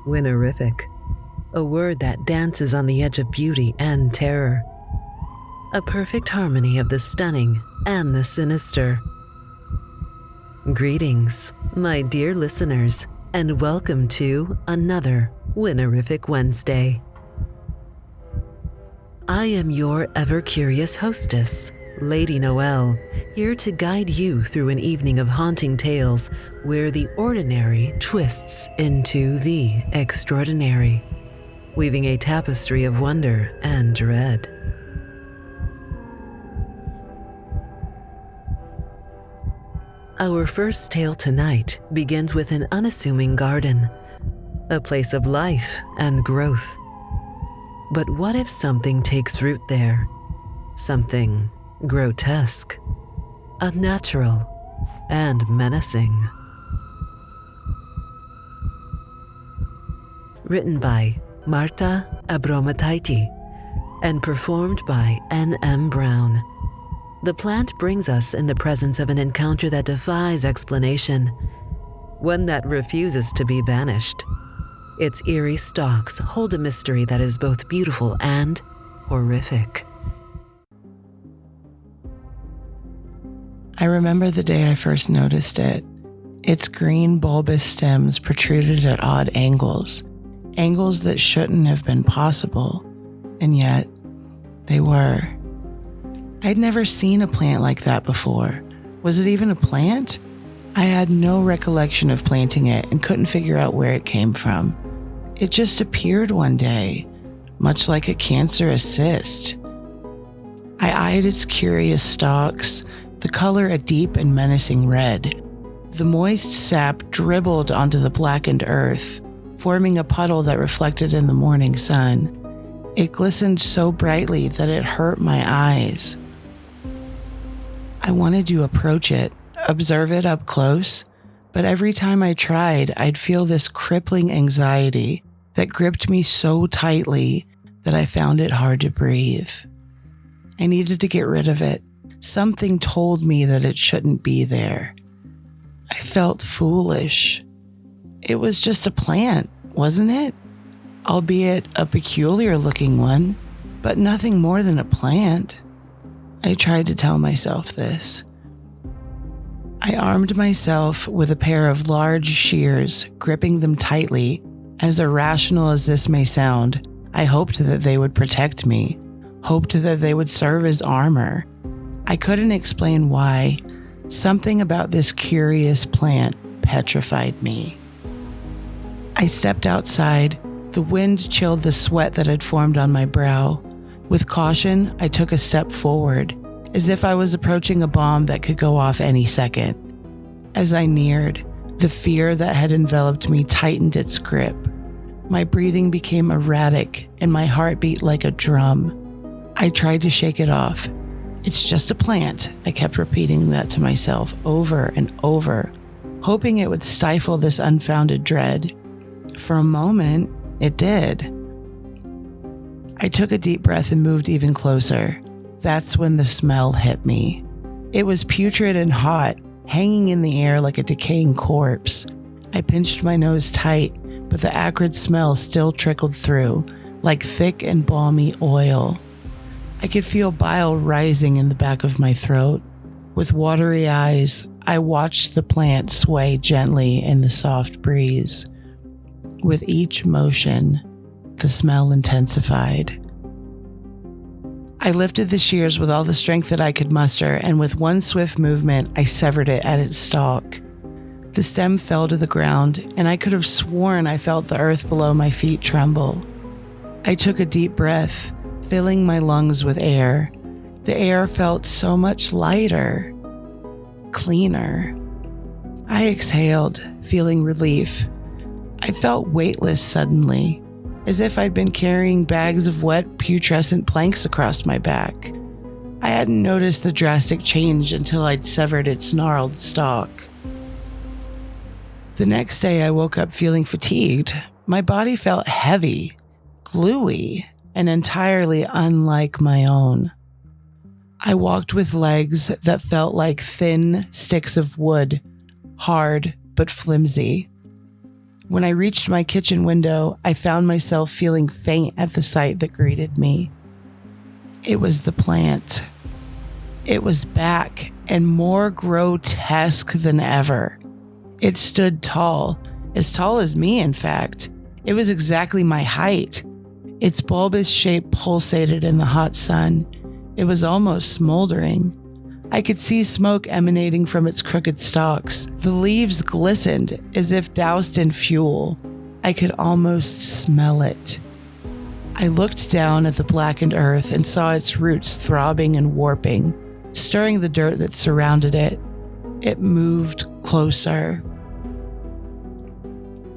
Wynoriffic, a word that dances on the edge of beauty and terror. A perfect harmony of the stunning and the sinister. Greetings, my dear listeners, and welcome to another Wynoriffic Wednesday. I am your ever-curious hostess, Lady Noelle, here to guide you through an evening of haunting tales where the ordinary twists into the extraordinary, weaving a tapestry of wonder and dread. Our first tale tonight begins with an unassuming garden, a place of life and growth. But what if something takes root there? Something grotesque, unnatural, and menacing. Written by Marta Abromaityte and performed by N.M. Brown. The plant brings us in the presence of an encounter that defies explanation, one that refuses to be banished. Its eerie stalks hold a mystery that is both beautiful and horrific. I remember the day I first noticed it. Its green bulbous stems protruded at odd angles that shouldn't have been possible, and yet they were. I'd never seen a plant like that before. Was it even a plant? I had no recollection of planting it and couldn't figure out where it came from. It just appeared one day, much like a cancerous cyst. I eyed its curious stalks, the color a deep and menacing red. The moist sap dribbled onto the blackened earth, forming a puddle that reflected in the morning sun. It glistened so brightly that it hurt my eyes. I wanted to approach it, observe it up close, but every time I tried, I'd feel this crippling anxiety that gripped me so tightly that I found it hard to breathe. I needed to get rid of it. Something told me that it shouldn't be there. I felt foolish. It was just a plant, wasn't it? Albeit a peculiar looking one, but nothing more than a plant. I tried to tell myself this. I armed myself with a pair of large shears, gripping them tightly. As irrational as this may sound, I hoped that they would protect me, hoped that they would serve as armor. I couldn't explain why. Something about this curious plant petrified me. I stepped outside. The wind chilled the sweat that had formed on my brow. With caution, I took a step forward, as if I was approaching a bomb that could go off any second. As I neared, the fear that had enveloped me tightened its grip. My breathing became erratic and my heart beat like a drum. I tried to shake it off. It's just a plant. I kept repeating that to myself over and over, hoping it would stifle this unfounded dread. For a moment, it did. I took a deep breath and moved even closer. That's when the smell hit me. It was putrid and hot, hanging in the air like a decaying corpse. I pinched my nose tight, but the acrid smell still trickled through, like thick and balmy oil. I could feel bile rising in the back of my throat. With watery eyes, I watched the plant sway gently in the soft breeze. With each motion, the smell intensified. I lifted the shears with all the strength that I could muster, and with one swift movement, I severed it at its stalk. The stem fell to the ground, and I could have sworn I felt the earth below my feet tremble. I took a deep breath, filling my lungs with air. The air felt so much lighter, cleaner. I exhaled, feeling relief. I felt weightless suddenly, as if I'd been carrying bags of wet, putrescent planks across my back. I hadn't noticed the drastic change until I'd severed its gnarled stalk. The next day, I woke up feeling fatigued. My body felt heavy, gluey, and entirely unlike my own. I walked with legs that felt like thin sticks of wood, hard but flimsy. When I reached my kitchen window, I found myself feeling faint at the sight that greeted me. It was the plant. It was back and more grotesque than ever. It stood tall as me, in fact. It was exactly my height. Its bulbous shape pulsated in the hot sun. It was almost smoldering. I could see smoke emanating from its crooked stalks. The leaves glistened as if doused in fuel. I could almost smell it. I looked down at the blackened earth and saw its roots throbbing and warping, stirring the dirt that surrounded it. It moved closer.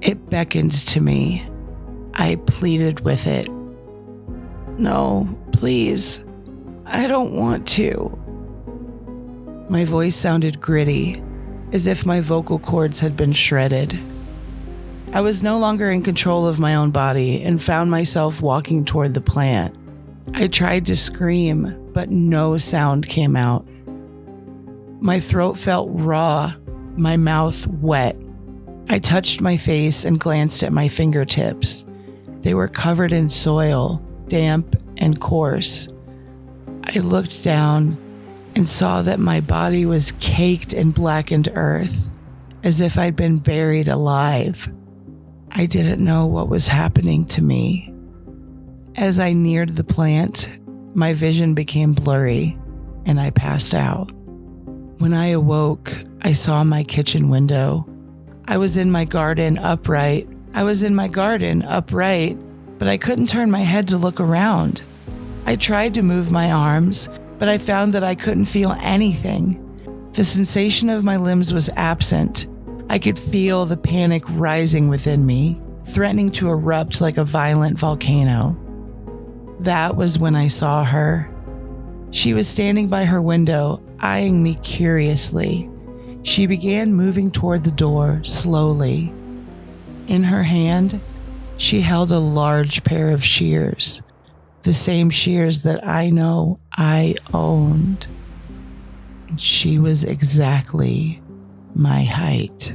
It beckoned to me. I pleaded with it. "No, please. I don't want to." My voice sounded gritty, as if my vocal cords had been shredded. I was no longer in control of my own body and found myself walking toward the plant. I tried to scream, but no sound came out. My throat felt raw, my mouth wet. I touched my face and glanced at my fingertips. They were covered in soil, damp and coarse. I looked down and saw that my body was caked in blackened earth, as if I'd been buried alive. I didn't know what was happening to me. As I neared the plant, my vision became blurry, and I passed out. When I awoke, I saw my kitchen window. I was in my garden upright, but I couldn't turn my head to look around. I tried to move my arms, but I found that I couldn't feel anything. The sensation of my limbs was absent. I could feel the panic rising within me, threatening to erupt like a violent volcano. That was when I saw her. She was standing by her window, eyeing me curiously. She began moving toward the door slowly. In her hand, she held a large pair of shears, the same shears that I know I owned. She was exactly my height.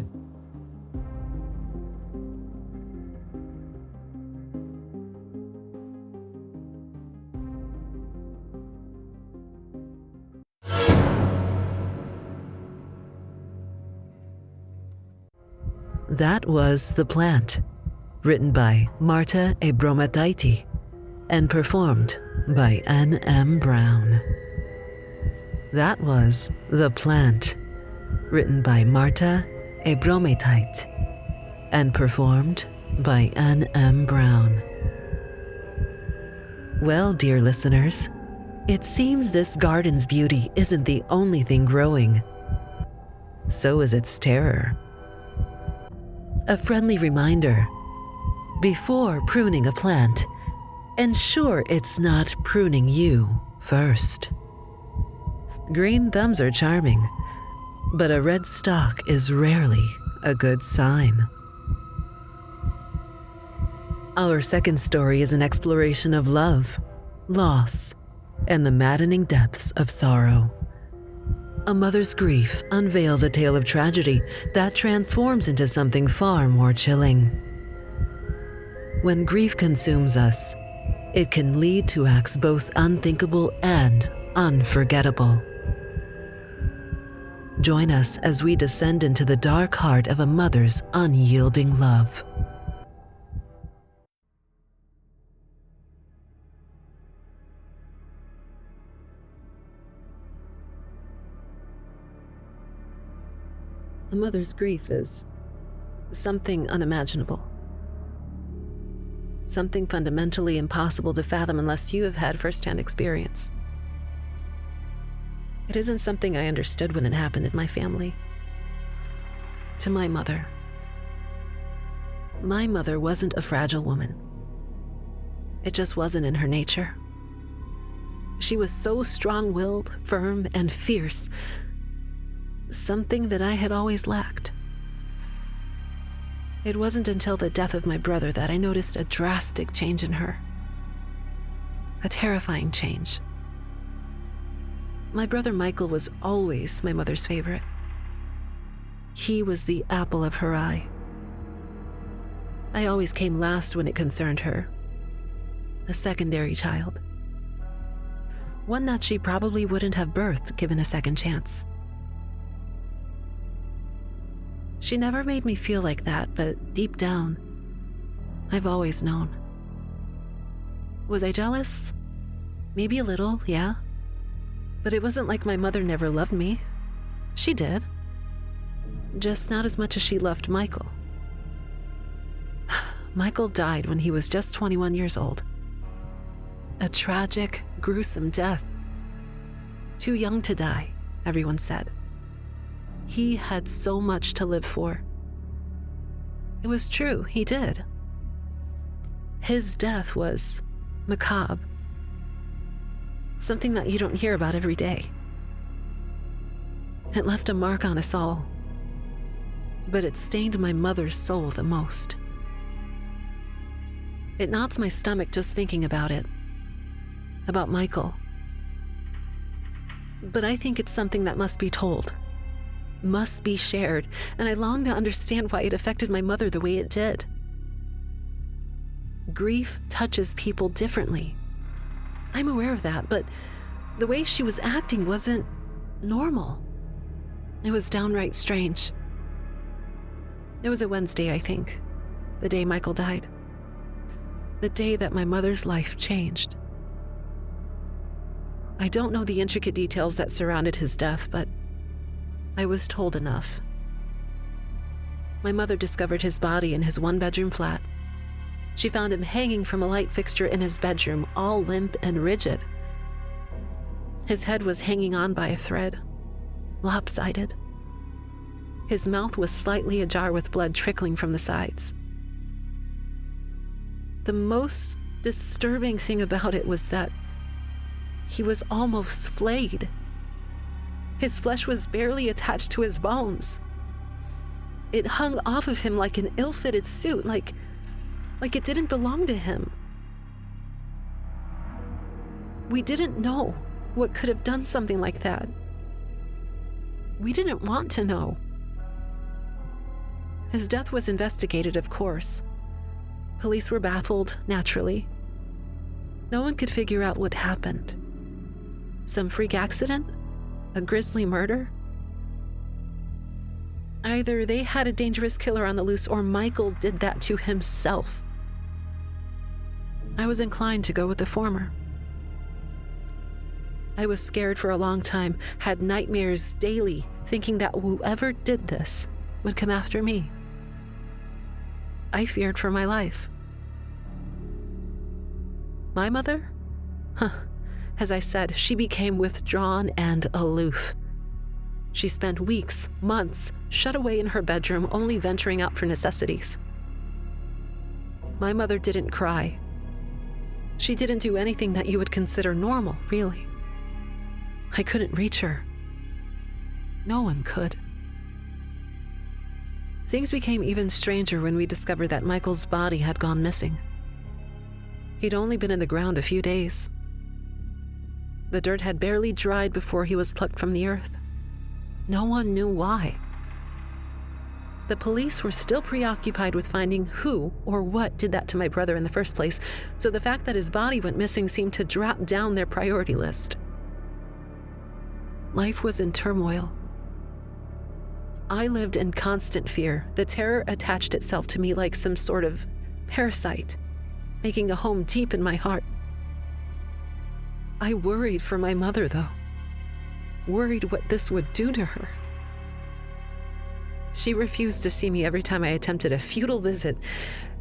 That was The Plant, written by Marta Abromaityte and performed by N.M. Brown. That was The Plant, written by Marta Abromaityte and performed by N.M. Brown. Well, dear listeners, it seems this garden's beauty isn't the only thing growing. So is its terror. A friendly reminder: before pruning a plant, ensure it's not pruning you first. Green thumbs are charming, but a red stalk is rarely a good sign. Our second story is an exploration of love, loss, and the maddening depths of sorrow. A mother's grief unveils a tale of tragedy that transforms into something far more chilling. When grief consumes us, it can lead to acts both unthinkable and unforgettable. Join us as we descend into the dark heart of a mother's unyielding love. A mother's grief is something unimaginable. Something fundamentally impossible to fathom unless you have had first-hand experience. It isn't something I understood when it happened in my family. To my mother. My mother wasn't a fragile woman. It just wasn't in her nature. She was so strong-willed, firm, and fierce. Something that I had always lacked. It wasn't until the death of my brother that I noticed a drastic change in her. A terrifying change. My brother Michael was always my mother's favorite. He was the apple of her eye. I always came last when it concerned her. A secondary child. One that she probably wouldn't have birthed given a second chance. She never made me feel like that, but deep down, I've always known. Was I jealous? Maybe a little, yeah. But it wasn't like my mother never loved me. She did. Just not as much as she loved Michael. Michael died when he was just 21 years old. A tragic, gruesome death. Too young to die, everyone said. He had so much to live for. It was true, he did. His death was macabre. Something that you don't hear about every day. It left a mark on us all. But it stained my mother's soul the most. It knots my stomach just thinking about it. About Michael. But I think it's something that must be told. Must be shared, and I long to understand why it affected my mother the way it did. Grief touches people differently. I'm aware of that, but the way she was acting wasn't normal. It was downright strange. It was a Wednesday, I think, the day Michael died. The day that my mother's life changed. I don't know the intricate details that surrounded his death, but I was told enough. My mother discovered his body in his one-bedroom flat. She found him hanging from a light fixture in his bedroom, all limp and rigid. His head was hanging on by a thread, lopsided. His mouth was slightly ajar with blood trickling from the sides. The most disturbing thing about it was that he was almost flayed. His flesh was barely attached to his bones. It hung off of him like an ill-fitted suit, like it didn't belong to him. We didn't know what could have done something like that. We didn't want to know. His death was investigated, of course. Police were baffled, naturally. No one could figure out what happened. Some freak accident? A grisly murder? Either they had a dangerous killer on the loose or Michael did that to himself. I was inclined to go with the former. I was scared for a long time, had nightmares daily, thinking that whoever did this would come after me. I feared for my life. My mother? As I said, she became withdrawn and aloof. She spent weeks, months, shut away in her bedroom, only venturing out for necessities. My mother didn't cry. She didn't do anything that you would consider normal, really. I couldn't reach her. No one could. Things became even stranger when we discovered that Michael's body had gone missing. He'd only been in the ground a few days. The dirt had barely dried before he was plucked from the earth. No one knew why. The police were still preoccupied with finding who or what did that to my brother in the first place, so the fact that his body went missing seemed to drop down their priority list. Life was in turmoil. I lived in constant fear. The terror attached itself to me like some sort of parasite, making a home deep in my heart. I worried for my mother, though. Worried what this would do to her. She refused to see me every time I attempted a futile visit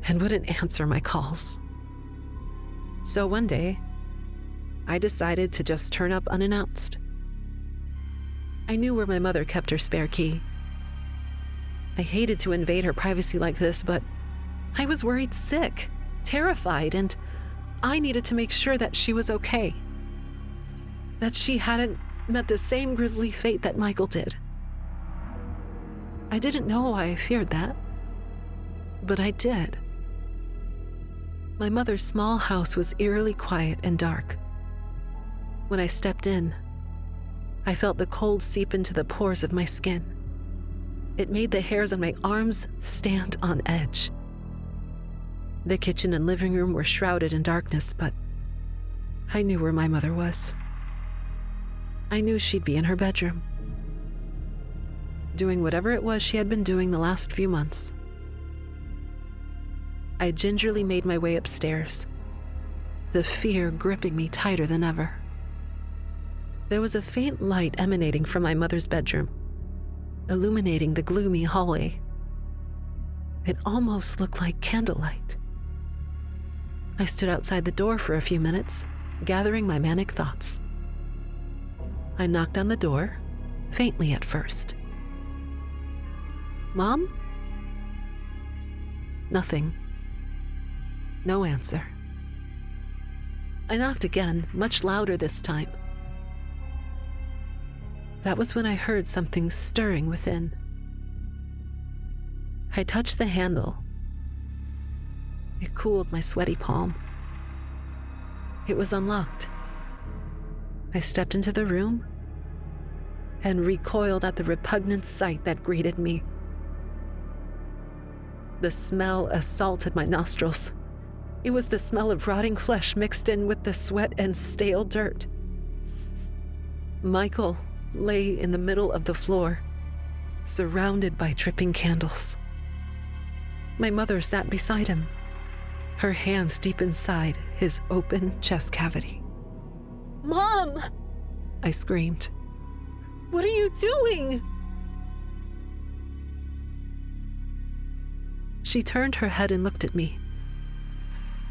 and wouldn't answer my calls. So one day, I decided to just turn up unannounced. I knew where my mother kept her spare key. I hated to invade her privacy like this, but I was worried sick, terrified, and I needed to make sure that she was okay. That she hadn't met the same grisly fate that Michael did. I didn't know why I feared that, but I did. My mother's small house was eerily quiet and dark. When I stepped in, I felt the cold seep into the pores of my skin. It made the hairs on my arms stand on edge. The kitchen and living room were shrouded in darkness, but I knew where my mother was. I knew she'd be in her bedroom, doing whatever it was she had been doing the last few months. I gingerly made my way upstairs, the fear gripping me tighter than ever. There was a faint light emanating from my mother's bedroom, illuminating the gloomy hallway. It almost looked like candlelight. I stood outside the door for a few minutes, gathering my manic thoughts. I knocked on the door, faintly at first. "Mom?" Nothing. No answer. I knocked again, much louder this time. That was when I heard something stirring within. I touched the handle. It cooled my sweaty palm. It was unlocked. I stepped into the room and recoiled at the repugnant sight that greeted me. The smell assaulted my nostrils. It was the smell of rotting flesh mixed in with the sweat and stale dirt. Michael lay in the middle of the floor, surrounded by dripping candles. My mother sat beside him, her hands deep inside his open chest cavity. "Mom!" I screamed. "What are you doing?" She turned her head and looked at me.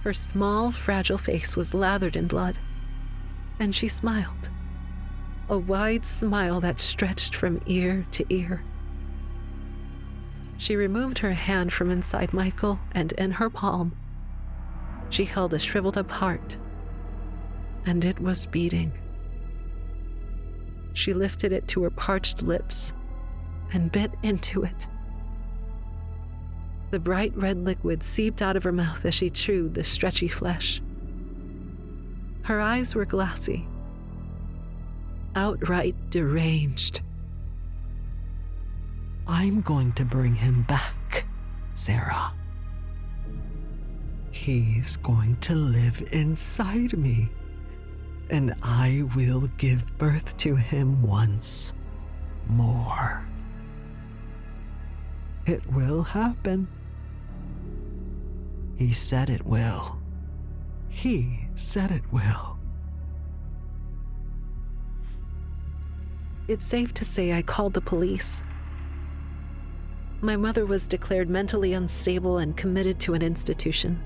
Her small, fragile face was lathered in blood, and she smiled. A wide smile that stretched from ear to ear. She removed her hand from inside Michael, and in her palm, she held a shriveled up heart, and it was beating. She lifted it to her parched lips and bit into it. The bright red liquid seeped out of her mouth as she chewed the stretchy flesh. Her eyes were glassy, outright deranged. "I'm going to bring him back, Sarah. He's going to live inside me, and I will give birth to him once more. It will happen. He said it will. He said it will." It's safe to say I called the police. My mother was declared mentally unstable and committed to an institution.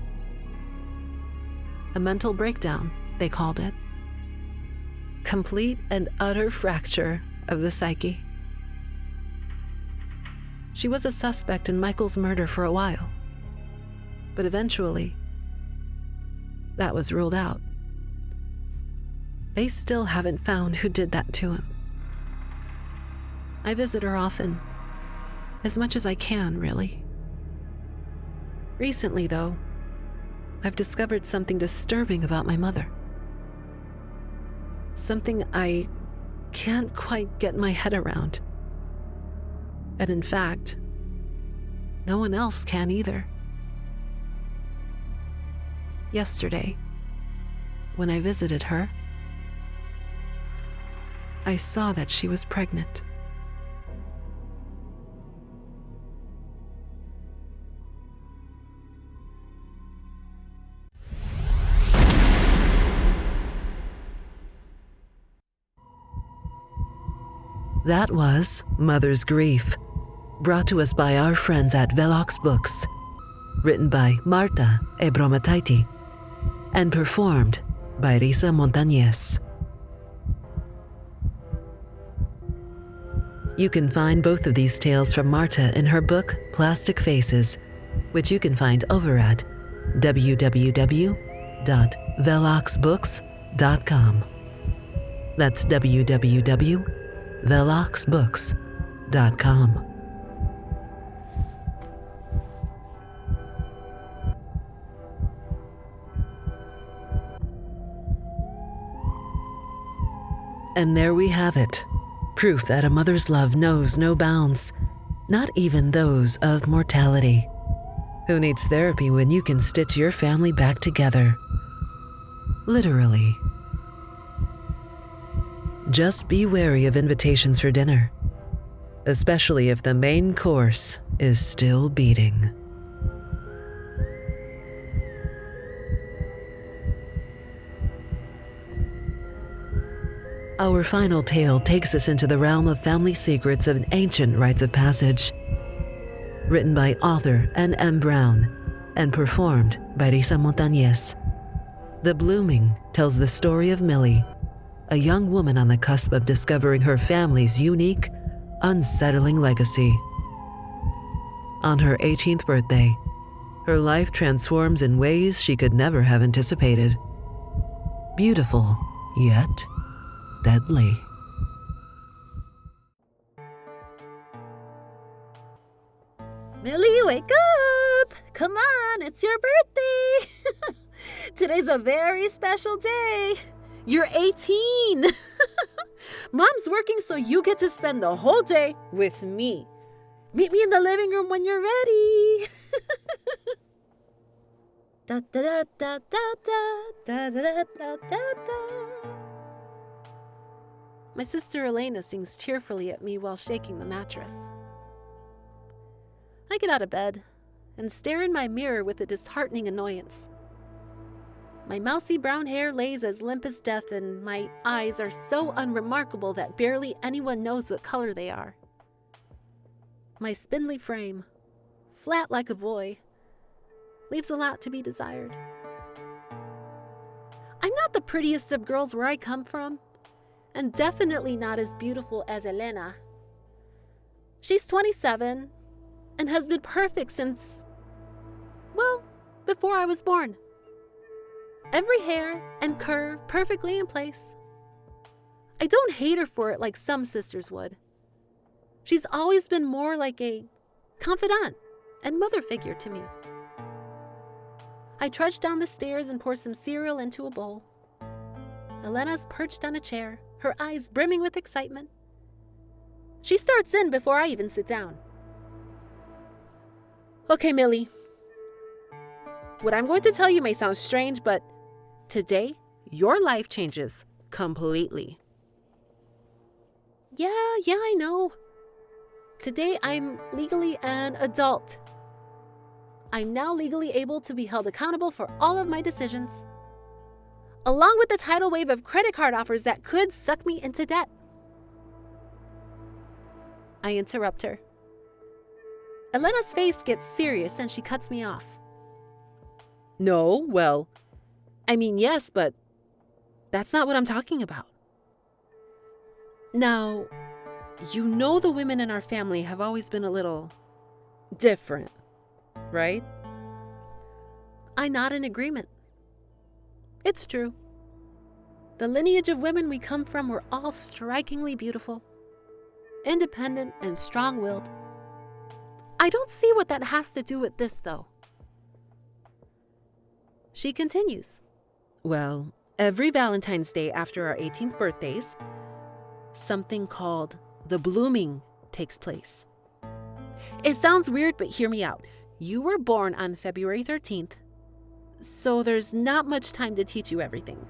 A mental breakdown, they called it. Complete and utter fracture of the psyche. She was a suspect in Michael's murder for a while, but eventually, that was ruled out. They still haven't found who did that to him. I visit her often, as much as I can, really. Recently, though, I've discovered something disturbing about my mother. Something I can't quite get my head around. And in fact, no one else can either. Yesterday, when I visited her, I saw that she was pregnant. That was Mother's Grief, brought to us by our friends at Velox Books, written by Marta Abromaityte, and performed by Rissa Montañez. You can find both of these tales from Marta in her book, Plastic Faces, which you can find over at www.veloxbooks.com. That's www.veloxbooks.com. And there we have it, proof that a mother's love knows no bounds, not even those of mortality. Who needs therapy when you can stitch your family back together? Literally. Just be wary of invitations for dinner, especially if the main course is still beating. Our final tale takes us into the realm of family secrets of ancient rites of passage. Written by author N.M. Brown and performed by Rissa Montañez. The Blooming tells the story of Millie, a young woman on the cusp of discovering her family's unique, unsettling legacy. On her 18th birthday, her life transforms in ways she could never have anticipated. Beautiful, yet deadly. Millie, wake up! Come on, it's your birthday! Today's a very special day. You're 18! Mom's working so you get to spend the whole day with me. Meet me in the living room when you're ready. Da da da da da da da da da. My sister Elena sings cheerfully at me while shaking the mattress. I get out of bed and stare in my mirror with a disheartening annoyance. My mousy brown hair lays as limp as death, and my eyes are so unremarkable that barely anyone knows what color they are. My spindly frame, flat like a boy, leaves a lot to be desired. I'm not the prettiest of girls where I come from, and definitely not as beautiful as Elena. She's 27 and has been perfect since, well, before I was born. Every hair and curve perfectly in place. I don't hate her for it like some sisters would. She's always been more like a confidant and mother figure to me. I trudge down the stairs and pour some cereal into a bowl. Elena's perched on a chair, her eyes brimming with excitement. She starts in before I even sit down. Okay, Millie. What I'm going to tell you may sound strange, but today, your life changes completely. Yeah, I know. Today, I'm legally an adult. I'm now legally able to be held accountable for all of my decisions, along with the tidal wave of credit card offers that could suck me into debt. I interrupt her. Elena's face gets serious and she cuts me off. No, well, I mean, yes, but that's not what I'm talking about. Now, you know the women in our family have always been a little different, right? I nod in agreement. It's true. The lineage of women we come from were all strikingly beautiful, independent, and strong-willed. I don't see what that has to do with this, though. She continues. Well, every Valentine's Day after our 18th birthdays, something called the Blooming takes place. It sounds weird, but hear me out. You were born on February 13th, so there's not much time to teach you everything.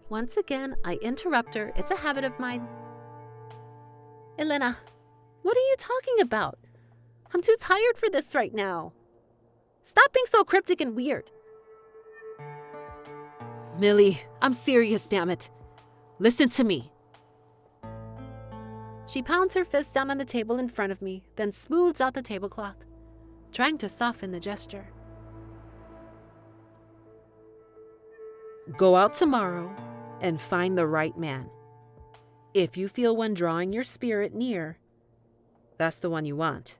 Once again, I interrupt her. It's a habit of mine. Elena, what are you talking about? I'm too tired for this right now. Stop being so cryptic and weird. Millie, I'm serious, damn it. Listen to me. She pounds her fist down on the table in front of me, then smooths out the tablecloth, trying to soften the gesture. Go out tomorrow and find the right man. If you feel one drawing your spirit near, that's the one you want.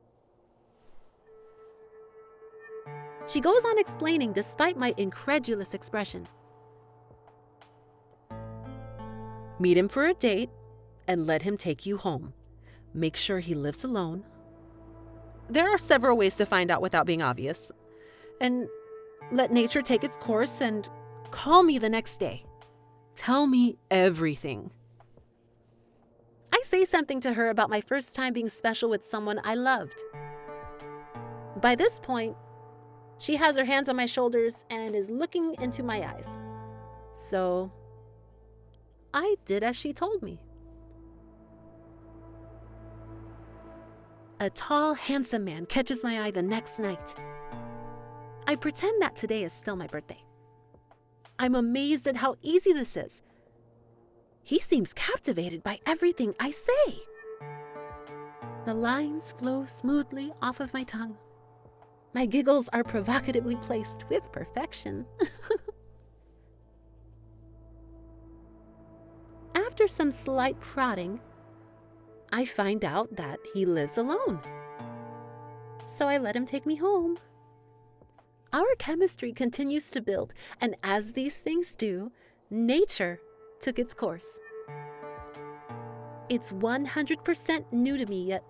She goes on explaining despite my incredulous expression. Meet him for a date and let him take you home. Make sure he lives alone. There are several ways to find out without being obvious. And let nature take its course and call me the next day. Tell me everything. I say something to her about my first time being special with someone I loved. By this point, she has her hands on my shoulders and is looking into my eyes. So I did as she told me. A tall, handsome man catches my eye the next night. I pretend that today is still my birthday. I'm amazed at how easy this is. He seems captivated by everything I say. The lines flow smoothly off of my tongue. My giggles are provocatively placed with perfection. After some slight prodding, I find out that he lives alone. So I let him take me home. Our chemistry continues to build, and as these things do, nature took its course. It's 100% new to me, yet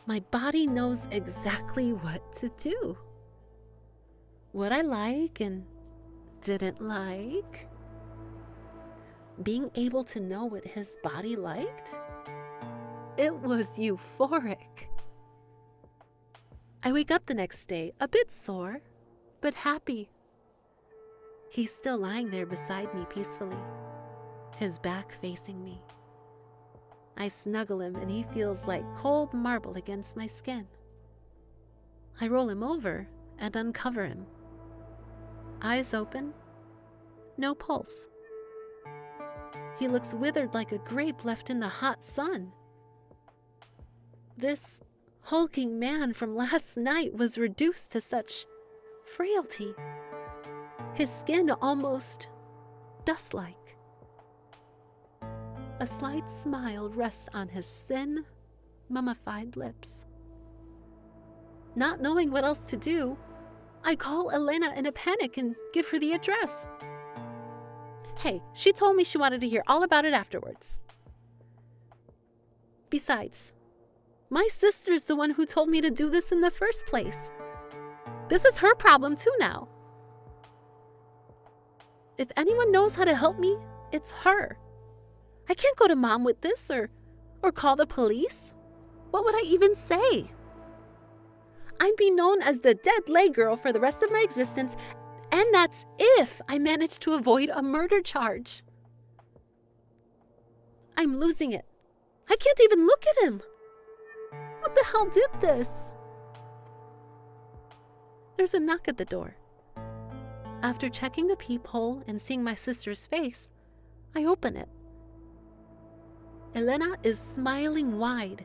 my body knows exactly what to do. What I like and didn't like. Being able to know what his body liked, it was euphoric. I wake up the next day, a bit sore, but happy. He's still lying there beside me peacefully, his back facing me. I snuggle him and he feels like cold marble against my skin. I roll him over and uncover him. Eyes open, no pulse. He looks withered like a grape left in the hot sun. This hulking man from last night was reduced to such frailty. His skin almost dust-like. A slight smile rests on his thin, mummified lips. Not knowing what else to do, I call Elena in a panic and give her the address. Hey, she told me she wanted to hear all about it afterwards. Besides, my sister's the one who told me to do this in the first place. This is her problem too now. If anyone knows how to help me, it's her. I can't go to Mom with this or call the police. What would I even say? I'd be known as the dead lay girl for the rest of my existence, and that's if I manage to avoid a murder charge. I'm losing it. I can't even look at him. What the hell did this? There's a knock at the door. After checking the peephole and seeing my sister's face, I open it. Elena is smiling wide,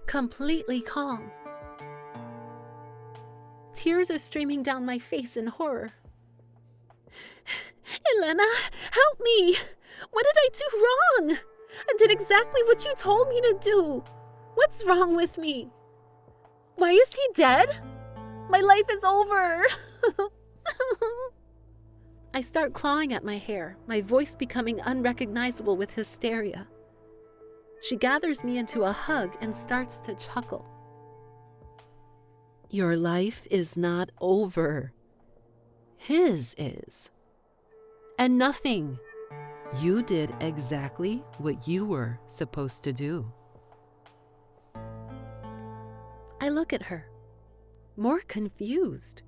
completely calm. Tears are streaming down my face in horror. Elena, help me! What did I do wrong? I did exactly what you told me to do. What's wrong with me? Why is he dead? My life is over. I start clawing at my hair, my voice becoming unrecognizable with hysteria. She gathers me into a hug and starts to chuckle. Your life is not over. His is. And nothing. You did exactly what you were supposed to do. I look at her, more confused.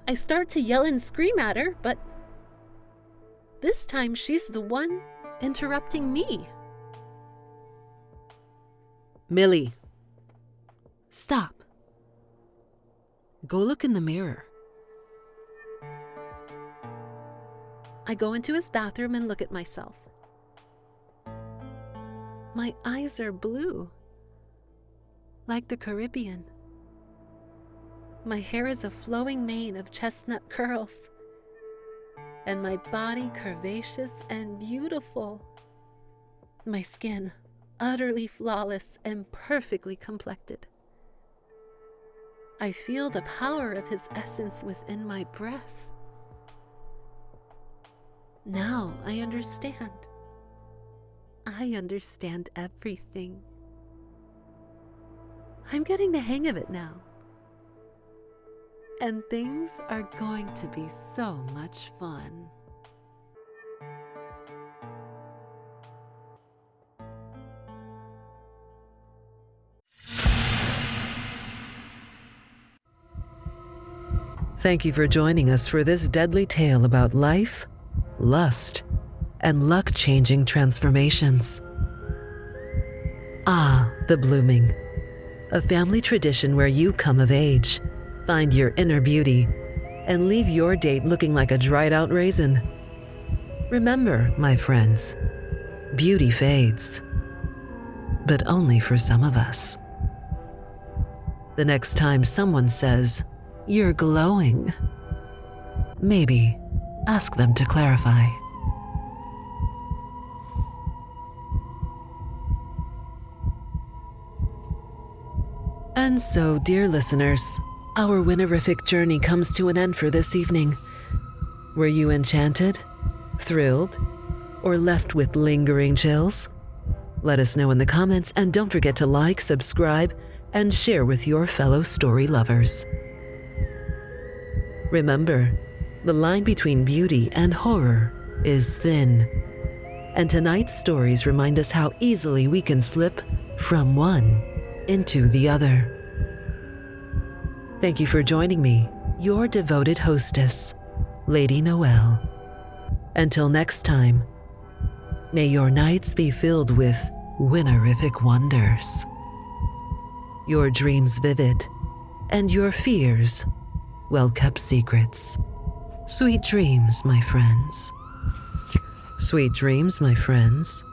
I start to yell and scream at her, but this time she's the one interrupting me. Millie, stop. Go look in the mirror. I go into his bathroom and look at myself. My eyes are blue, like the Caribbean. My hair is a flowing mane of chestnut curls, and my body curvaceous and beautiful. My skin utterly flawless and perfectly complected. I feel the power of his essence within my breath. Now I understand. I understand everything. I'm getting the hang of it now. And things are going to be so much fun. Thank you for joining us for this deadly tale about life, lust, and luck-changing transformations. Ah, the blooming. A family tradition where you come of age, find your inner beauty, and leave your date looking like a dried-out raisin. Remember, my friends, beauty fades, but only for some of us. The next time someone says, "You're glowing," maybe ask them to clarify. And so, dear listeners, our Wynoriffic journey comes to an end for this evening. Were you enchanted, thrilled, or left with lingering chills? Let us know in the comments, and don't forget to like, subscribe, and share with your fellow story lovers. Remember, the line between beauty and horror is thin, and tonight's stories remind us how easily we can slip from one into the other. Thank you for joining me, your devoted hostess, Lady Noelle. Until next time, may your nights be filled with Wynoriffic wonders, your dreams vivid, and your fears well-kept secrets. Sweet dreams, my friends. Sweet dreams, my friends.